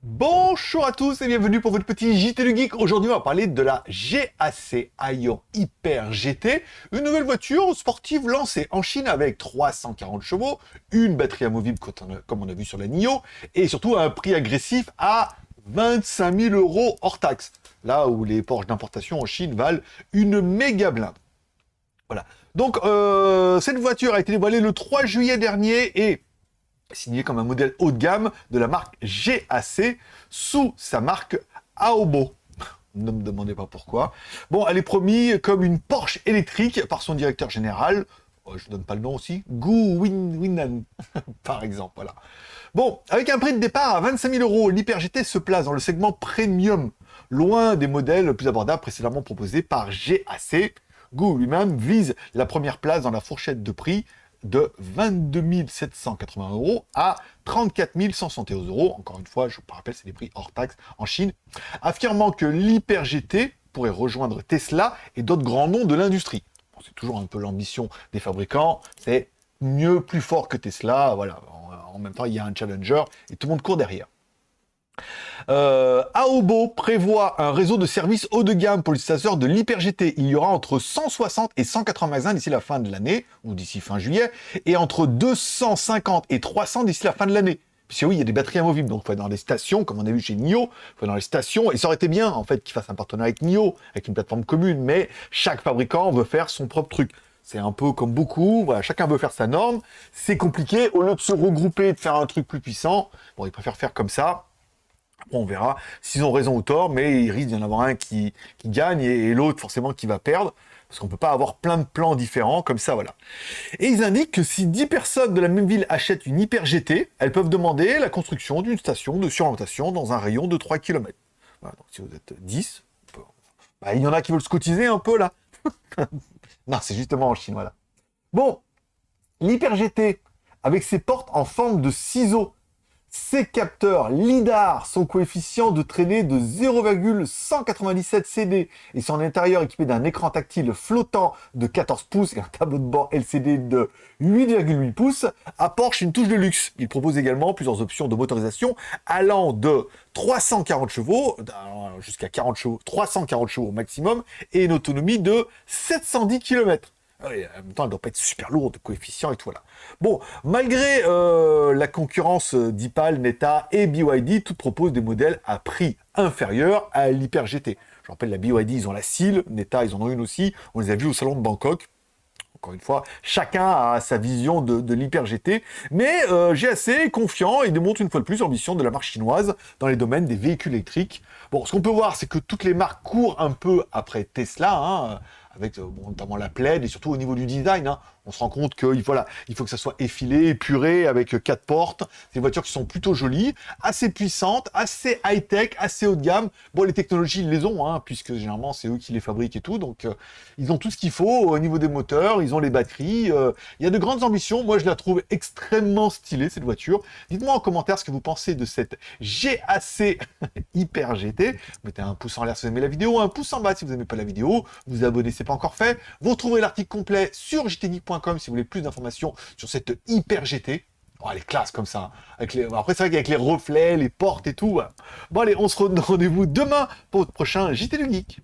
Bonjour à tous et bienvenue pour votre petit JT du Geek. Aujourd'hui, on va parler de la GAC Aion Hyper GT, une nouvelle voiture sportive lancée en Chine avec 340 chevaux, une batterie amovible comme on a vu sur la NIO, et surtout un prix agressif à 25 000 € hors taxe, là où les Porsche d'importation en Chine valent une méga blinde. Voilà. Donc, cette voiture a été dévoilée le 3 juillet dernier et signé comme un modèle haut de gamme de la marque GAC sous sa marque Aobo. Ne me demandez pas pourquoi. Bon, elle est promise comme une Porsche électrique par son directeur général. Je ne donne pas le nom aussi. Gu Winan, par exemple. Voilà. Bon, avec un prix de départ à 25 000 €, l'Hyper GT se place dans le segment premium, loin des modèles plus abordables précédemment proposés par GAC. Gu lui-même vise la première place dans la fourchette de prix de 22 780 € à 34 171 €. Encore une fois, je vous rappelle, c'est des prix hors taxe en Chine, affirmant que l'Hyper GT pourrait rejoindre Tesla et d'autres grands noms de l'industrie. Bon, c'est toujours un peu l'ambition des fabricants, c'est mieux, plus fort que Tesla, voilà. En même temps, il y a un challenger et tout le monde court derrière. Aobo prévoit un réseau de services haut de gamme pour les utilisateurs de l'Hyper GT. Il y aura entre 160 et 180 magasins d'ici la fin de l'année, ou d'ici fin juillet, et entre 250 et 300 d'ici la fin de l'année. Puisque oui, il y a des batteries amovibles, donc il faut être dans les stations, comme on a vu chez NIO, il faut être dans les stations, et ça aurait été bien, en fait, qu'ils fassent un partenariat avec NIO, avec une plateforme commune, mais chaque fabricant veut faire son propre truc. C'est un peu comme beaucoup, voilà, chacun veut faire sa norme, c'est compliqué, au lieu de se regrouper et de faire un truc plus puissant, bon, ils préfèrent faire comme ça. On verra s'ils ont raison ou tort, mais il risque d'y en avoir un qui gagne et l'autre forcément qui va perdre, parce qu'on ne peut pas avoir plein de plans différents comme ça, voilà. Et ils indiquent que si 10 personnes de la même ville achètent une Hyper GT, elles peuvent demander la construction d'une station de suralimentation dans un rayon de 3 km. Voilà, donc si vous êtes 10, il y en a qui veulent se cotiser un peu là. Non, c'est justement en Chine, voilà. Bon, l'Hyper GT, avec ses portes en forme de ciseaux, ses capteurs LiDAR, son coefficient de traînée de 0,197 CD et son intérieur équipé d'un écran tactile flottant de 14 pouces et un tableau de bord LCD de 8,8 pouces, apportent une touche de luxe. Il propose également plusieurs options de motorisation allant de 340 chevaux jusqu'à 40 chevaux, 340 chevaux au maximum et une autonomie de 710 km. Oui, en même temps, elle doit pas être super lourde, coefficient et tout, voilà. Bon, malgré la concurrence d'Ipal, Neta et BYD, toutes proposent des modèles à prix inférieur à l'Hyper GT. Je rappelle, la BYD, ils ont la Seal, Neta, ils en ont une aussi. On les a vus au salon de Bangkok. Encore une fois, chacun a sa vision de l'Hyper GT, mais GAC est confiant et démontre une fois de plus l'ambition de la marque chinoise dans les domaines des véhicules électriques. Bon, ce qu'on peut voir, c'est que toutes les marques courent un peu après Tesla, hein, avec notamment la Plaid, et surtout au niveau du design, hein, on se rend compte qu'il voilà, il faut que ça soit effilé, épuré, avec 4 portes. C'est des voitures qui sont plutôt jolies, assez puissantes, assez high-tech, assez haut de gamme. Bon, les technologies, ils les ont, hein, puisque généralement, c'est eux qui les fabriquent et tout, donc ils ont tout ce qu'il faut au niveau des moteurs, ils ont les batteries, il y a de grandes ambitions. Moi, je la trouve extrêmement stylée, cette voiture. Dites-moi en commentaire ce que vous pensez de cette GAC Hyper GT. Mettez un pouce en l'air si vous aimez la vidéo, un pouce en bas si vous n'aimez pas la vidéo, vous abonnez, c'est pas encore fait. Vous retrouverez l'article complet sur jtgeek.com si vous voulez plus d'informations sur cette Hyper GT. Oh, elle est classe comme ça. Avec les... Après, c'est vrai qu'avec les reflets, les portes et tout. Voilà. Bon, allez, on se donne rendez-vous demain pour votre prochain JT du Geek.